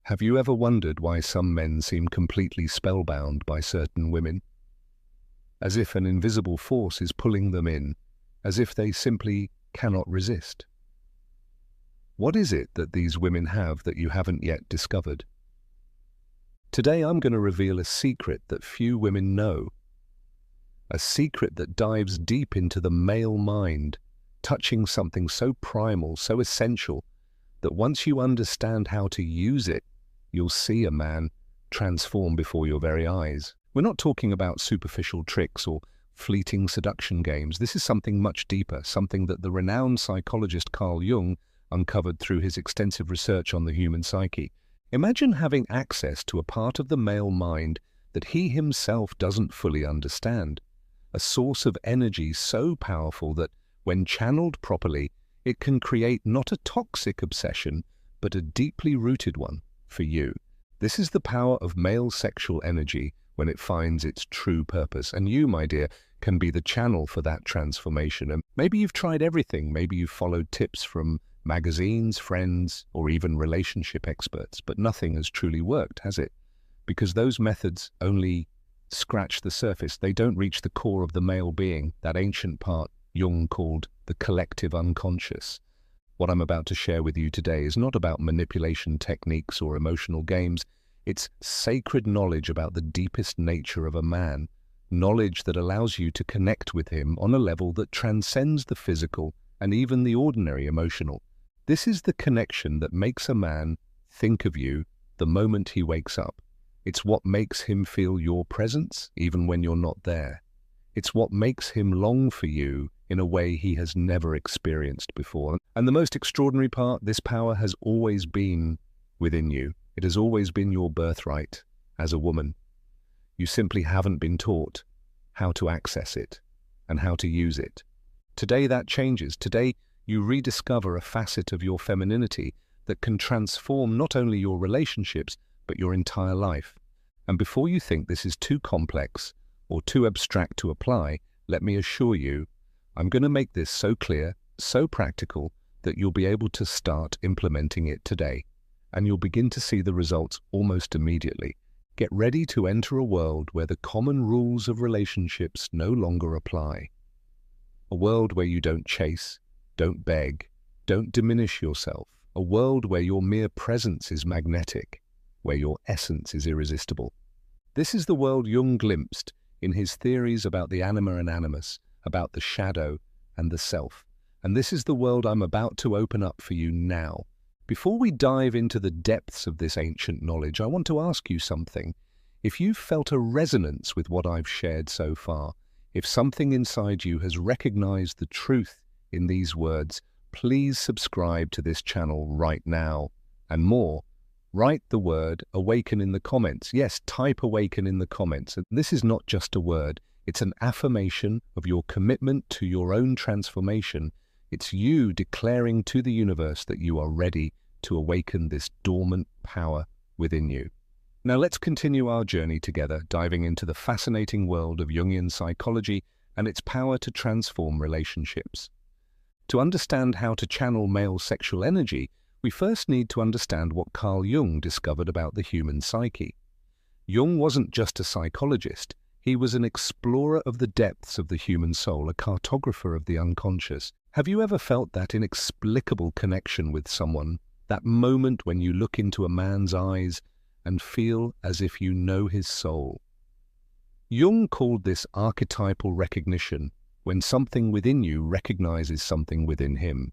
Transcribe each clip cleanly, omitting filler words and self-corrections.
Have you ever wondered why some men seem completely spellbound by certain women? As if an invisible force is pulling them in, as if they simply cannot resist. What is it that these women have that you haven't yet discovered? Today I'm going to reveal a secret that few women know. A secret that dives deep into the male mind, touching something so primal, so essential, that once you understand how to use it, you'll see a man transform before your very eyes. We're not talking about superficial tricks or fleeting seduction games. This is something much deeper, something that the renowned psychologist Carl Jung uncovered through his extensive research on the human psyche. Imagine having access to a part of the male mind that he himself doesn't fully understand, a source of energy so powerful that, when channeled properly, it can create not a toxic obsession, but a deeply rooted one for you. This is the power of male sexual energy when it finds its true purpose. And you, my dear, can be the channel for that transformation. And maybe you've tried everything. Maybe you've followed tips from magazines, friends, or even relationship experts, but nothing has truly worked, has it? Because those methods only scratch the surface. They don't reach the core of the male being, that ancient part Jung called the collective unconscious. What I'm about to share with you today is not about manipulation techniques or emotional games. It's sacred knowledge about the deepest nature of a man, knowledge that allows you to connect with him on a level that transcends the physical and even the ordinary emotional. This is the connection that makes a man think of you the moment he wakes up. It's what makes him feel your presence even when you're not there. It's what makes him long for you in a way he has never experienced before. And the most extraordinary part, this power has always been within you. It has always been your birthright as a woman. You simply haven't been taught how to access it and how to use it. Today that changes. Today you rediscover a facet of your femininity that can transform not only your relationships, but your entire life. And before you think this is too complex or too abstract to apply, let me assure you, I'm going to make this so clear, so practical, that you'll be able to start implementing it today, and you'll begin to see the results almost immediately. Get ready to enter a world where the common rules of relationships no longer apply. A world where you don't chase, don't beg, don't diminish yourself. A world where your mere presence is magnetic, where your essence is irresistible. This is the world Jung glimpsed in his theories about the anima and animus, about the shadow and the self. And this is the world I'm about to open up for you now. Before we dive into the depths of this ancient knowledge, I want to ask you something. If you've felt a resonance with what I've shared so far, if something inside you has recognized the truth in these words, please subscribe to this channel right now. And more, write the word awaken in the comments. Yes, type awaken in the comments. And this is not just a word. It's an affirmation of your commitment to your own transformation. It's you declaring to the universe that you are ready to awaken this dormant power within you. Now let's continue our journey together, diving into the fascinating world of Jungian psychology and its power to transform relationships. To understand how to channel male sexual energy, we first need to understand what Carl Jung discovered about the human psyche. Jung wasn't just a psychologist. He was an explorer of the depths of the human soul, a cartographer of the unconscious. Have you ever felt that inexplicable connection with someone, that moment when you look into a man's eyes and feel as if you know his soul? Jung called this archetypal recognition, when something within you recognizes something within him.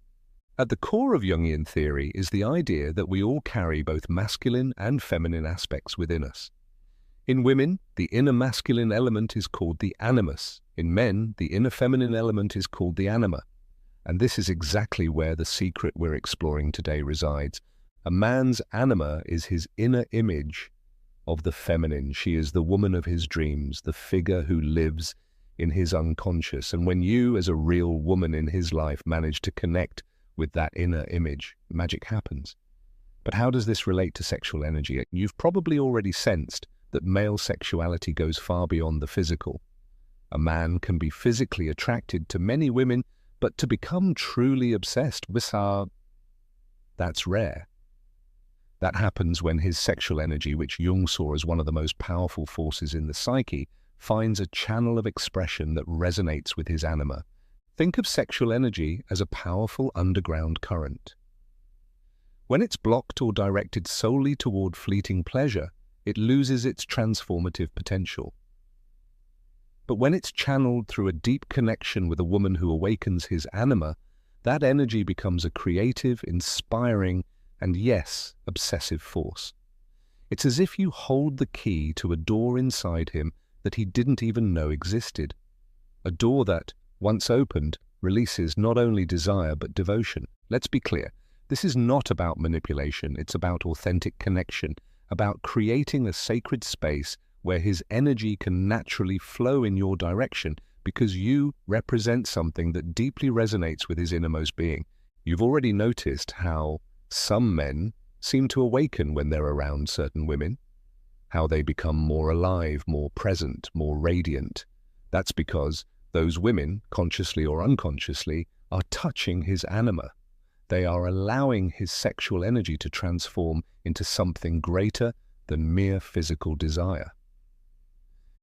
At the core of Jungian theory is the idea that we all carry both masculine and feminine aspects within us. In women, the inner masculine element is called the animus. In men, the inner feminine element is called the anima. And this is exactly where the secret we're exploring today resides. A man's anima is his inner image of the feminine. She is the woman of his dreams, the figure who lives in his unconscious. And when you, as a real woman in his life, manage to connect with that inner image, magic happens. But how does this relate to sexual energy? You've probably already sensed that male sexuality goes far beyond the physical. A man can be physically attracted to many women, but to become truly obsessed with her, that's rare. That happens when his sexual energy, which Jung saw as one of the most powerful forces in the psyche, finds a channel of expression that resonates with his anima. Think of sexual energy as a powerful underground current. When it's blocked or directed solely toward fleeting pleasure, it loses its transformative potential. But when it's channeled through a deep connection with a woman who awakens his anima, that energy becomes a creative, inspiring, and yes, obsessive force. It's as if you hold the key to a door inside him that he didn't even know existed. A door that, once opened, releases not only desire but devotion. Let's be clear, this is not about manipulation, it's about authentic connection, about creating a sacred space where his energy can naturally flow in your direction because you represent something that deeply resonates with his innermost being. You've already noticed how some men seem to awaken when they're around certain women, how they become more alive, more present, more radiant. That's because those women, consciously or unconsciously, are touching his anima. They are allowing his sexual energy to transform into something greater than mere physical desire.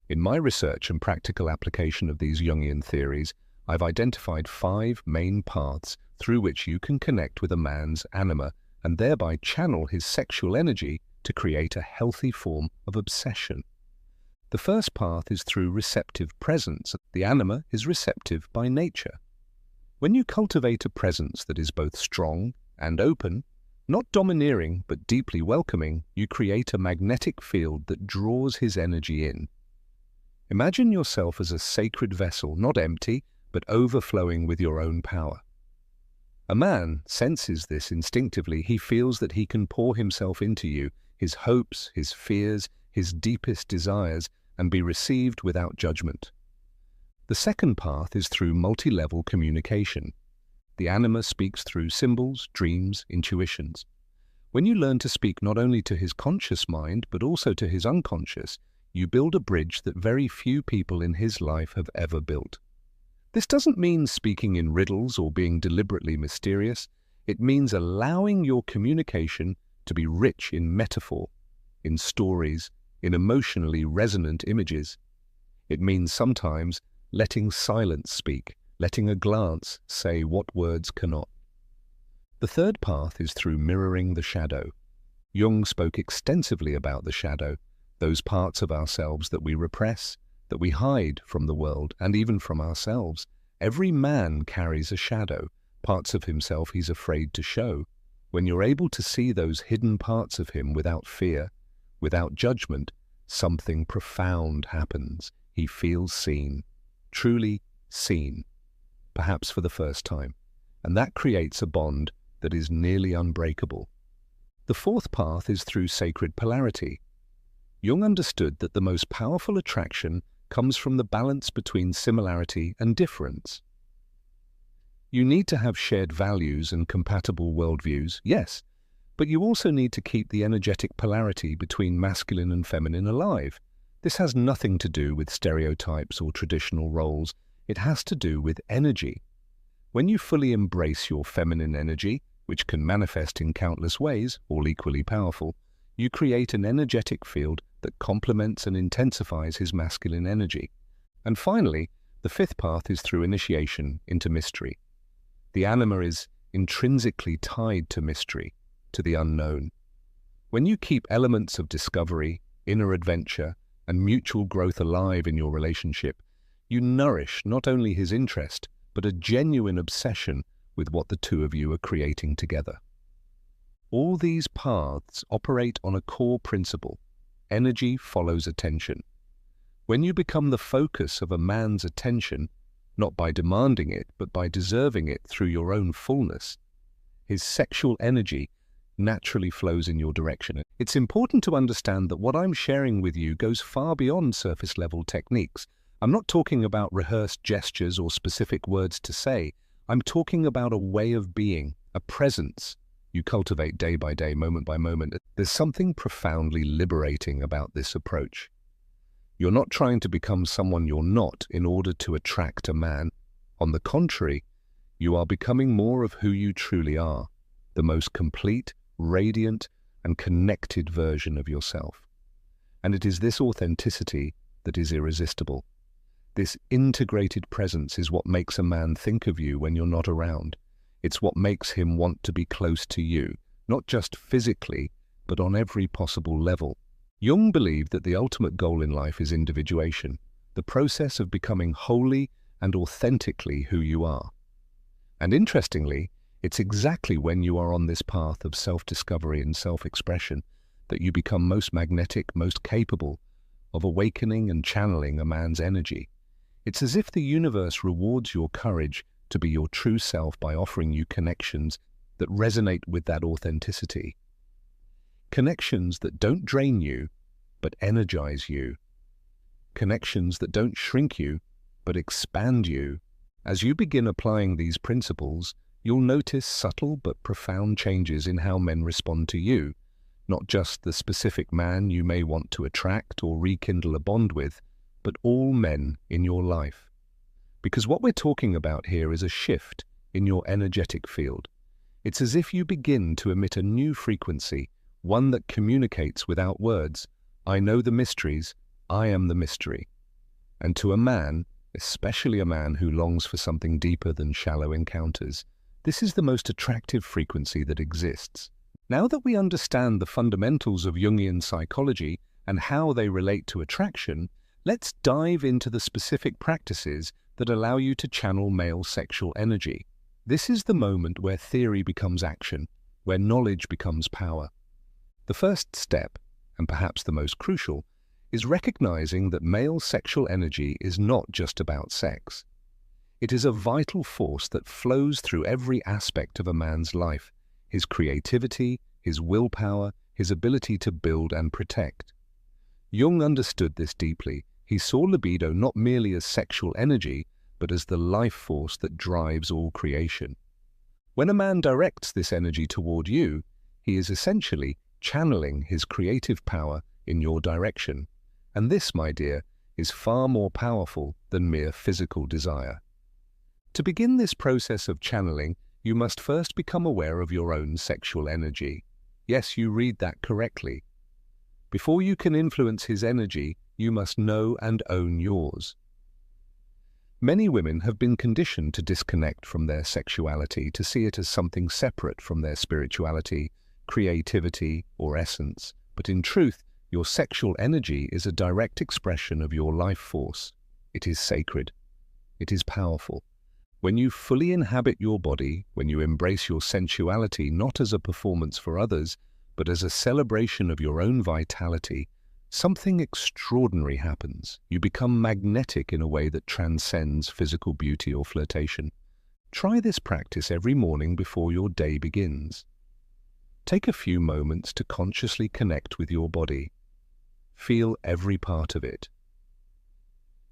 In my research and practical application of these Jungian theories, I've identified 5 main paths through which you can connect with a man's anima and thereby channel his sexual energy to create a healthy form of obsession. The first path is through receptive presence. The anima is receptive by nature. When you cultivate a presence that is both strong and open, not domineering but deeply welcoming, you create a magnetic field that draws his energy in. Imagine yourself as a sacred vessel, not empty, but overflowing with your own power. A man senses this instinctively. He feels that he can pour himself into you, his hopes, his fears, his deepest desires, and be received without judgment. The second path is through multi-level communication. The anima speaks through symbols, dreams, intuitions. When you learn to speak not only to his conscious mind, but also to his unconscious, you build a bridge that very few people in his life have ever built. This doesn't mean speaking in riddles or being deliberately mysterious. It means allowing your communication to be rich in metaphor, in stories, in emotionally resonant images. It means sometimes letting silence speak, letting a glance say what words cannot. The third path is through mirroring the shadow. Jung spoke extensively about the shadow, those parts of ourselves that we repress, that we hide from the world and even from ourselves. Every man carries a shadow, parts of himself he's afraid to show. When you're able to see those hidden parts of him without fear, without judgment, something profound happens. He feels seen, truly seen, perhaps for the first time. And that creates a bond that is nearly unbreakable. The fourth path is through sacred polarity. Jung understood that the most powerful attraction comes from the balance between similarity and difference. You need to have shared values and compatible worldviews, yes, but you also need to keep the energetic polarity between masculine and feminine alive. This has nothing to do with stereotypes or traditional roles. It has to do with energy. When you fully embrace your feminine energy, which can manifest in countless ways, all equally powerful, you create an energetic field that complements and intensifies his masculine energy. And finally, the fifth path is through initiation into mystery. The anima is intrinsically tied to mystery, to the unknown. When you keep elements of discovery, inner adventure, and mutual growth alive in your relationship, you nourish not only his interest, but a genuine obsession with what the two of you are creating together. All these paths operate on a core principle. Energy follows attention. When you become the focus of a man's attention, not by demanding it, but by deserving it through your own fullness, his sexual energy naturally flows in your direction. It's important to understand that what I'm sharing with you goes far beyond surface-level techniques. I'm not talking about rehearsed gestures or specific words to say. I'm talking about a way of being, a presence you cultivate day by day, moment by moment. There's something profoundly liberating about this approach. You're not trying to become someone you're not in order to attract a man. On the contrary, you are becoming more of who you truly are, the most complete, radiant, and connected version of yourself. And it is this authenticity that is irresistible. This integrated presence is what makes a man think of you when you're not around. It's what makes him want to be close to you, not just physically, but on every possible level. Jung believed that the ultimate goal in life is individuation, the process of becoming wholly and authentically who you are. And interestingly, it's exactly when you are on this path of self-discovery and self-expression that you become most magnetic, most capable of awakening and channeling a man's energy. It's as if the universe rewards your courage to be your true self by offering you connections that resonate with that authenticity. Connections that don't drain you, but energize you. Connections that don't shrink you, but expand you. As you begin applying these principles, you'll notice subtle but profound changes in how men respond to you, not just the specific man you may want to attract or rekindle a bond with, but all men in your life. Because what we're talking about here is a shift in your energetic field. It's as if you begin to emit a new frequency, one that communicates without words. I know the mysteries, I am the mystery. And to a man, especially a man who longs for something deeper than shallow encounters, this is the most attractive frequency that exists. Now that we understand the fundamentals of Jungian psychology and how they relate to attraction, let's dive into the specific practices that allow you to channel male sexual energy. This is the moment where theory becomes action, where knowledge becomes power. The first step, and perhaps the most crucial, is recognizing that male sexual energy is not just about sex. It is a vital force that flows through every aspect of a man's life, his creativity, his willpower, his ability to build and protect. Jung understood this deeply. He saw libido not merely as sexual energy, but as the life force that drives all creation. When a man directs this energy toward you, he is essentially channeling his creative power in your direction. And this, my dear, is far more powerful than mere physical desire. To begin this process of channeling, you must first become aware of your own sexual energy. Yes, you read that correctly. Before you can influence his energy, you must know and own yours. Many women have been conditioned to disconnect from their sexuality, to see it as something separate from their spirituality, creativity, or essence. But in truth, your sexual energy is a direct expression of your life force. It is sacred. It is powerful. When you fully inhabit your body, when you embrace your sensuality not as a performance for others, but as a celebration of your own vitality, something extraordinary happens. You become magnetic in a way that transcends physical beauty or flirtation. Try this practice every morning before your day begins. Take a few moments to consciously connect with your body. Feel every part of it.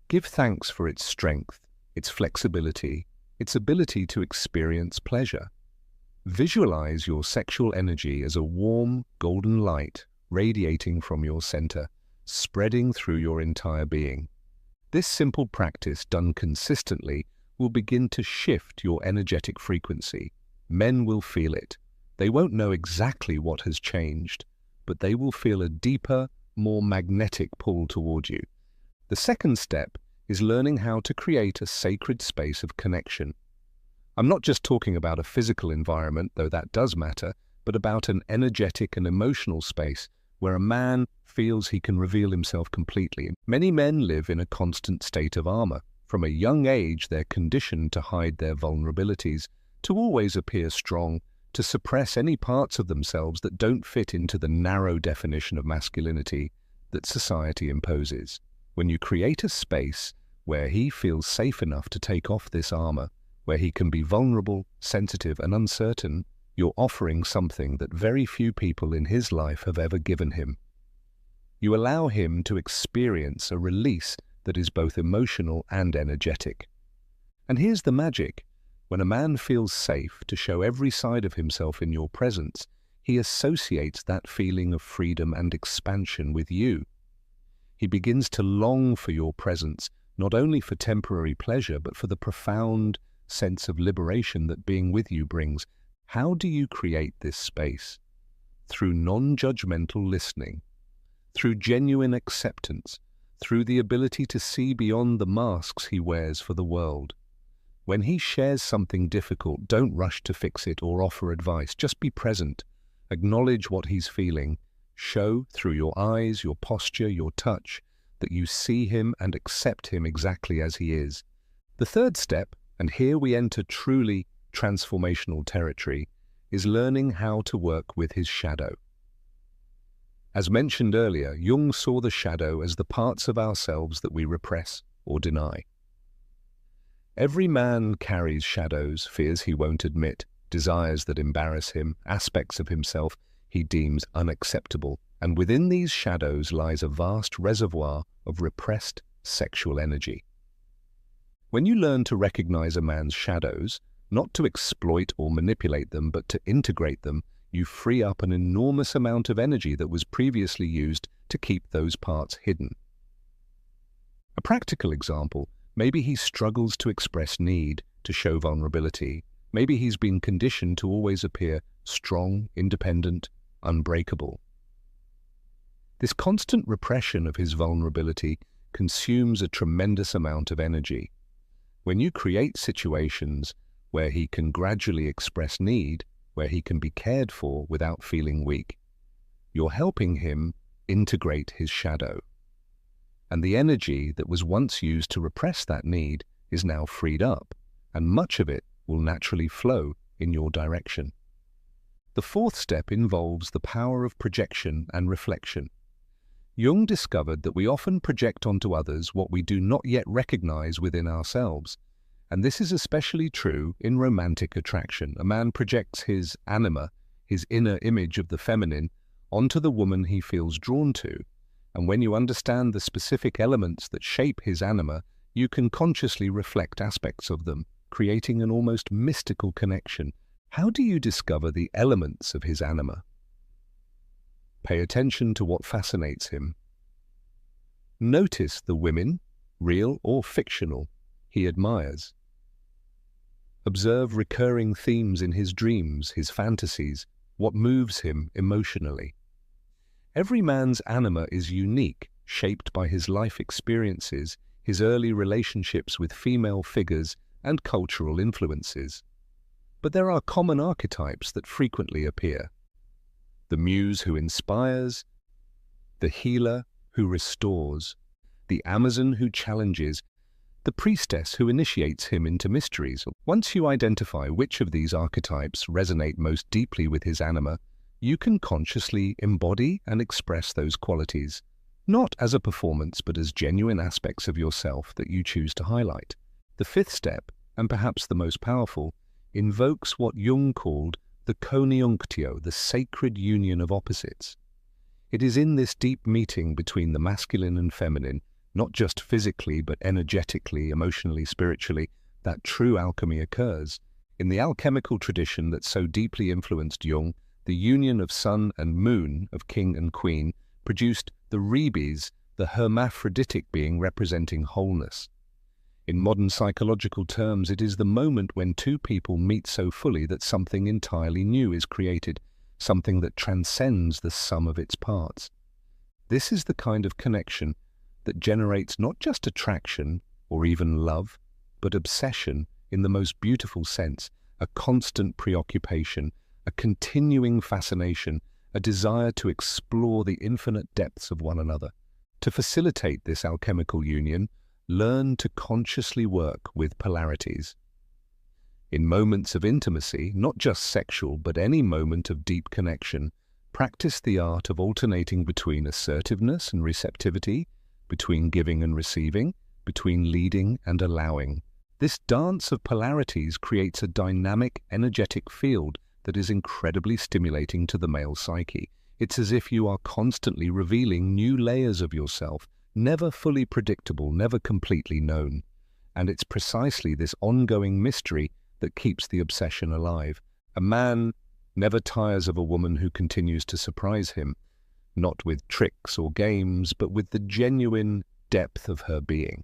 Give thanks for its strength, its flexibility, its ability to experience pleasure. Visualize your sexual energy as a warm, golden light radiating from your center, spreading through your entire being. This simple practice, done consistently, will begin to shift your energetic frequency. Men will feel it. They won't know exactly what has changed, but they will feel a deeper, more magnetic pull toward you. The second step is learning how to create a sacred space of connection. I'm not just talking about a physical environment, though that does matter, but about an energetic and emotional space where a man feels he can reveal himself completely. Many men live in a constant state of armor. From a young age, they're conditioned to hide their vulnerabilities, to always appear strong, to suppress any parts of themselves that don't fit into the narrow definition of masculinity that society imposes. When you create a space where he feels safe enough to take off this armor, where he can be vulnerable, sensitive, and uncertain, you're offering something that very few people in his life have ever given him. You allow him to experience a release that is both emotional and energetic. And here's the magic. When a man feels safe to show every side of himself in your presence, he associates that feeling of freedom and expansion with you. He begins to long for your presence, not only for temporary pleasure, but for the profound sense of liberation that being with you brings. How do you create this space? through non-judgmental listening, through genuine acceptance, through the ability to see beyond the masks he wears for the world. When he shares something difficult, don't rush to fix it or offer advice. Just be present. Acknowledge what he's feeling. Show through your eyes, your posture, your touch, that you see him and accept him exactly as he is. The third step, and here we enter truly transformational territory, is learning how to work with his shadow. As mentioned earlier, Jung saw the shadow as the parts of ourselves that we repress or deny. Every man carries shadows, fears he won't admit, desires that embarrass him, aspects of himself he deems unacceptable, and within these shadows lies a vast reservoir of repressed sexual energy. When you learn to recognize a man's shadows, not to exploit or manipulate them, but to integrate them, you free up an enormous amount of energy that was previously used to keep those parts hidden. A practical example, maybe he struggles to express need, to show vulnerability. Maybe he's been conditioned to always appear strong, independent, unbreakable. This constant repression of his vulnerability consumes a tremendous amount of energy. When you create situations where he can gradually express need, where he can be cared for without feeling weak, you're helping him integrate his shadow. And the energy that was once used to repress that need is now freed up, and much of it will naturally flow in your direction. The fourth step involves the power of projection and reflection. Jung discovered that we often project onto others what we do not yet recognize within ourselves. And this is especially true in romantic attraction. A man projects his anima, his inner image of the feminine, onto the woman he feels drawn to. And when you understand the specific elements that shape his anima, you can consciously reflect aspects of them, creating an almost mystical connection. How do you discover the elements of his anima? Pay attention to what fascinates him. Notice the women, real or fictional, he admires. Observe recurring themes in his dreams, his fantasies, what moves him emotionally. Every man's anima is unique, shaped by his life experiences, his early relationships with female figures, and cultural influences. But there are common archetypes that frequently appear. The muse who inspires, the healer who restores, the Amazon who challenges, the priestess who initiates him into mysteries. Once you identify which of these archetypes resonate most deeply with his anima, you can consciously embody and express those qualities, not as a performance but as genuine aspects of yourself that you choose to highlight. The fifth step, and perhaps the most powerful, invokes what Jung called the coniunctio, the sacred union of opposites. It is in this deep meeting between the masculine and feminine, not just physically but energetically, emotionally, spiritually, that true alchemy occurs. In the alchemical tradition that so deeply influenced Jung, the union of sun and moon, of king and queen, produced the rebes, the hermaphroditic being representing wholeness. In modern psychological terms, it is the moment when two people meet so fully that something entirely new is created, something that transcends the sum of its parts. This is the kind of connection that generates not just attraction or even love, but obsession in the most beautiful sense, a constant preoccupation, a continuing fascination, a desire to explore the infinite depths of one another. To facilitate this alchemical union, learn to consciously work with polarities. In moments of intimacy, not just sexual, but any moment of deep connection, practice the art of alternating between assertiveness and receptivity, between giving and receiving, between leading and allowing. This dance of polarities creates a dynamic, energetic field that is incredibly stimulating to the male psyche. It's as if you are constantly revealing new layers of yourself, never fully predictable, never completely known. And it's precisely this ongoing mystery that keeps the obsession alive. A man never tires of a woman who continues to surprise him, not with tricks or games, but with the genuine depth of her being.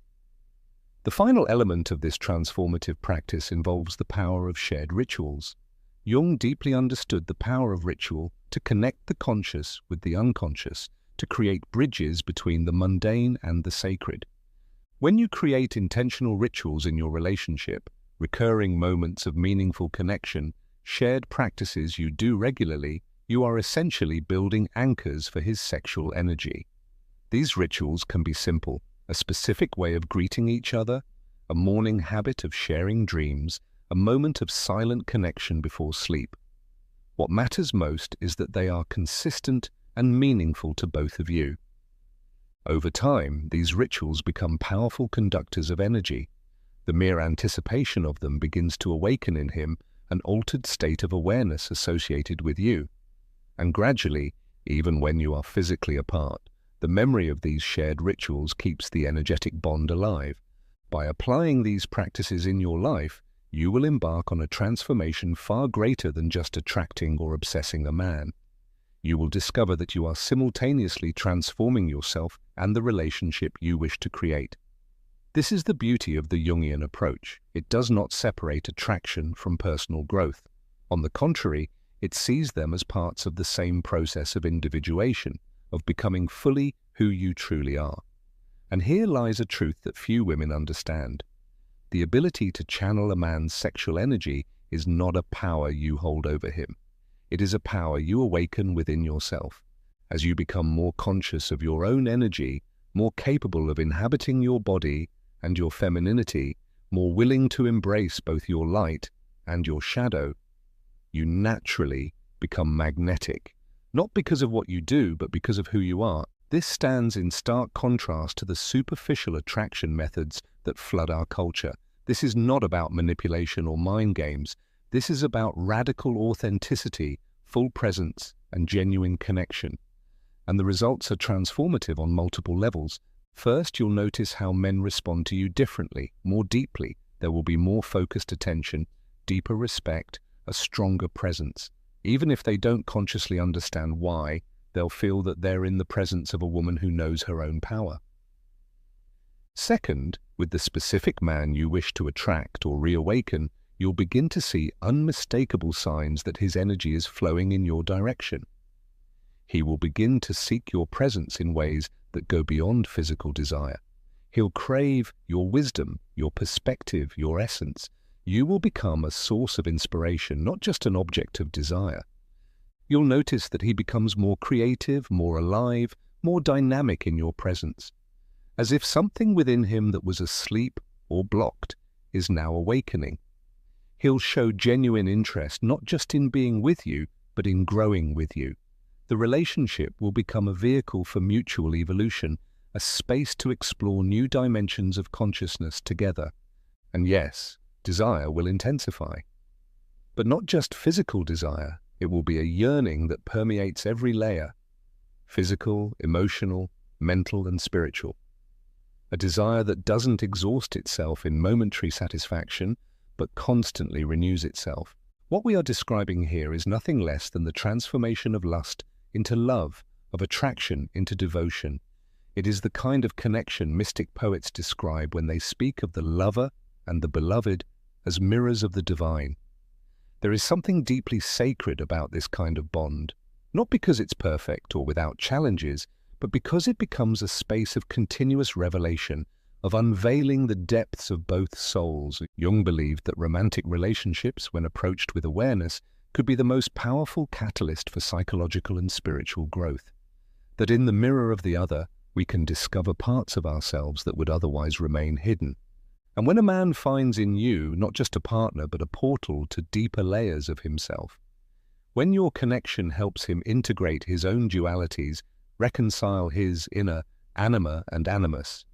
The final element of this transformative practice involves the power of shared rituals. Jung deeply understood the power of ritual to connect the conscious with the unconscious, to create bridges between the mundane and the sacred. When you create intentional rituals in your relationship, recurring moments of meaningful connection, shared practices you do regularly, you are essentially building anchors for his sexual energy. These rituals can be simple: a specific way of greeting each other, a morning habit of sharing dreams, a moment of silent connection before sleep. What matters most is that they are consistent and meaningful to both of you. Over time, these rituals become powerful conductors of energy. The mere anticipation of them begins to awaken in him an altered state of awareness associated with you. And gradually, even when you are physically apart, the memory of these shared rituals keeps the energetic bond alive. By applying these practices in your life, you will embark on a transformation far greater than just attracting or obsessing a man. You will discover that you are simultaneously transforming yourself and the relationship you wish to create. This is the beauty of the Jungian approach. It does not separate attraction from personal growth. On the contrary, it sees them as parts of the same process of individuation, of becoming fully who you truly are. And here lies a truth that few women understand. The ability to channel a man's sexual energy is not a power you hold over him. It is a power you awaken within yourself. As you become more conscious of your own energy, more capable of inhabiting your body and your femininity, more willing to embrace both your light and your shadow, you naturally become magnetic. Not because of what you do, but because of who you are. This stands in stark contrast to the superficial attraction methods that flood our culture. This is not about manipulation or mind games. This is about radical authenticity, full presence, and genuine connection. And the results are transformative on multiple levels. First, you'll notice how men respond to you differently, more deeply. There will be more focused attention, deeper respect, a stronger presence. Even if they don't consciously understand why, they'll feel that they're in the presence of a woman who knows her own power. Second, with the specific man you wish to attract or reawaken, you'll begin to see unmistakable signs that his energy is flowing in your direction. He will begin to seek your presence in ways that go beyond physical desire. He'll crave your wisdom, your perspective, your essence. You will become a source of inspiration, not just an object of desire. You'll notice that he becomes more creative, more alive, more dynamic in your presence, as if something within him that was asleep or blocked is now awakening. He'll show genuine interest not just in being with you, but in growing with you. The relationship will become a vehicle for mutual evolution, a space to explore new dimensions of consciousness together. And yes, desire will intensify. But not just physical desire, it will be a yearning that permeates every layer: physical, emotional, mental, and spiritual. A desire that doesn't exhaust itself in momentary satisfaction, but constantly renews itself. What we are describing here is nothing less than the transformation of lust into love, of attraction into devotion. It is the kind of connection mystic poets describe when they speak of the lover and the beloved as mirrors of the divine. There is something deeply sacred about this kind of bond, not because it's perfect or without challenges, but because it becomes a space of continuous revelation, of unveiling the depths of both souls. Jung believed that romantic relationships, when approached with awareness, could be the most powerful catalyst for psychological and spiritual growth. That in the mirror of the other, we can discover parts of ourselves that would otherwise remain hidden. And when a man finds in you not just a partner, but a portal to deeper layers of himself, when your connection helps him integrate his own dualities, reconcile his inner anima and animus,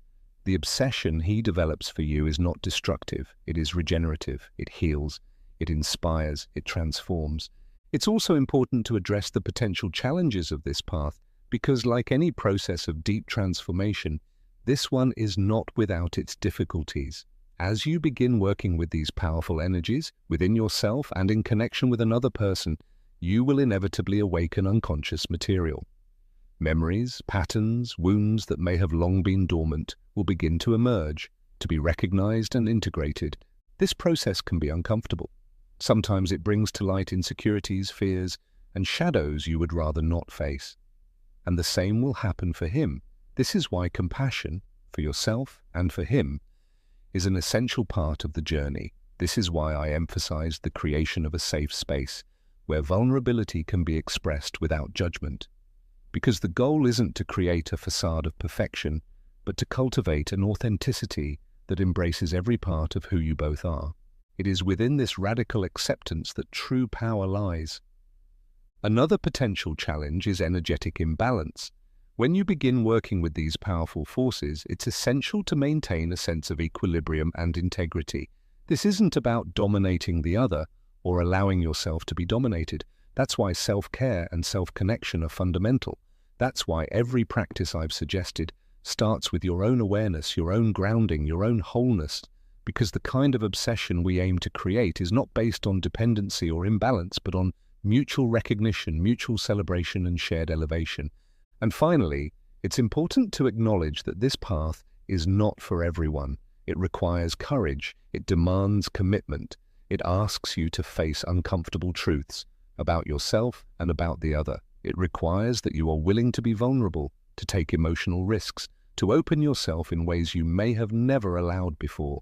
the obsession he develops for you is not destructive, it is regenerative, it heals, it inspires, it transforms. It's also important to address the potential challenges of this path, because like any process of deep transformation, this one is not without its difficulties. As you begin working with these powerful energies within yourself and in connection with another person, you will inevitably awaken unconscious material. Memories, patterns, wounds that may have long been dormant will begin to emerge, to be recognized and integrated. This process can be uncomfortable. Sometimes it brings to light insecurities, fears, and shadows you would rather not face. And the same will happen for him. This is why compassion, for yourself and for him, is an essential part of the journey. This is why I emphasize the creation of a safe space where vulnerability can be expressed without judgment. Because the goal isn't to create a facade of perfection, but to cultivate an authenticity that embraces every part of who you both are. It is within this radical acceptance that true power lies. Another potential challenge is energetic imbalance. When you begin working with these powerful forces, it's essential to maintain a sense of equilibrium and integrity. This isn't about dominating the other or allowing yourself to be dominated. That's why self-care and self-connection are fundamental. That's why every practice I've suggested starts with your own awareness, your own grounding, your own wholeness, because the kind of obsession we aim to create is not based on dependency or imbalance, but on mutual recognition, mutual celebration, and shared elevation. And finally, it's important to acknowledge that this path is not for everyone. It requires courage, it demands commitment, it asks you to face uncomfortable truths about yourself and about the other. It requires that you are willing to be vulnerable, to take emotional risks, to open yourself in ways you may have never allowed before.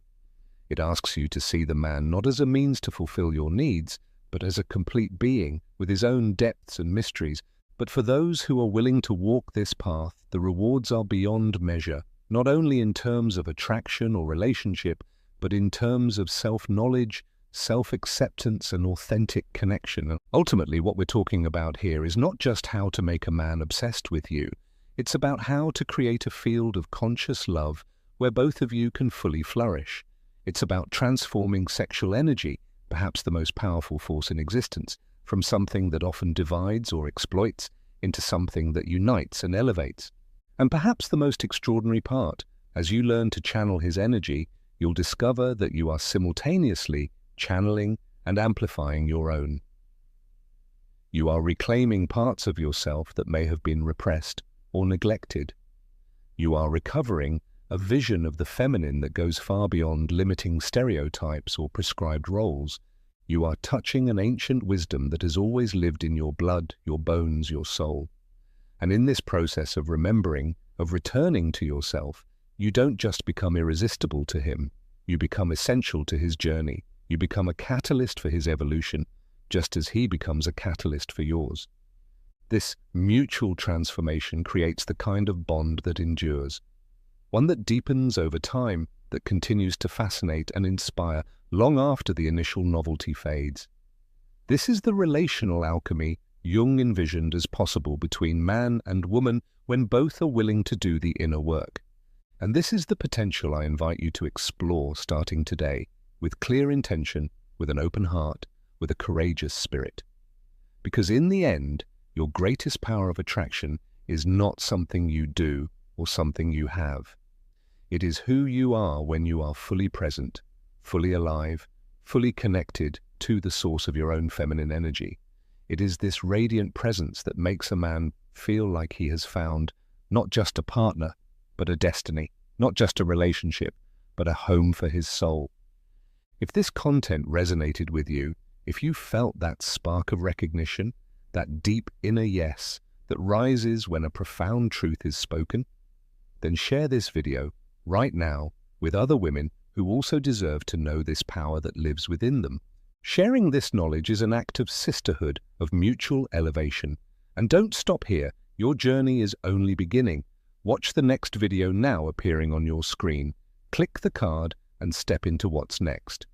It asks you to see the man not as a means to fulfill your needs, but as a complete being with his own depths and mysteries. But for those who are willing to walk this path, the rewards are beyond measure, not only in terms of attraction or relationship, but in terms of self-knowledge, self-acceptance, and authentic connection. And ultimately, what we're talking about here is not just how to make a man obsessed with you. It's about how to create a field of conscious love where both of you can fully flourish. It's about transforming sexual energy, perhaps the most powerful force in existence, from something that often divides or exploits into something that unites and elevates. And perhaps the most extraordinary part, as you learn to channel his energy, you'll discover that you are simultaneously channeling and amplifying your own. You are reclaiming parts of yourself that may have been repressed or neglected. You are recovering a vision of the feminine that goes far beyond limiting stereotypes or prescribed roles. You are touching an ancient wisdom that has always lived in your blood, your bones, your soul. And in this process of remembering, of returning to yourself, you don't just become irresistible to him, you become essential to his journey. You become a catalyst for his evolution, just as he becomes a catalyst for yours. This mutual transformation creates the kind of bond that endures, one that deepens over time, that continues to fascinate and inspire long after the initial novelty fades. This is the relational alchemy Jung envisioned as possible between man and woman when both are willing to do the inner work. And this is the potential I invite you to explore starting today, with clear intention, with an open heart, with a courageous spirit. Because in the end, your greatest power of attraction is not something you do or something you have. It is who you are when you are fully present, fully alive, fully connected to the source of your own feminine energy. It is this radiant presence that makes a man feel like he has found not just a partner, but a destiny, not just a relationship, but a home for his soul. If this content resonated with you, if you felt that spark of recognition, that deep inner yes that rises when a profound truth is spoken, then share this video right now with other women who also deserve to know this power that lives within them. Sharing this knowledge is an act of sisterhood, of mutual elevation. And don't stop here. Your journey is only beginning. Watch the next video now appearing on your screen. Click the card and step into what's next.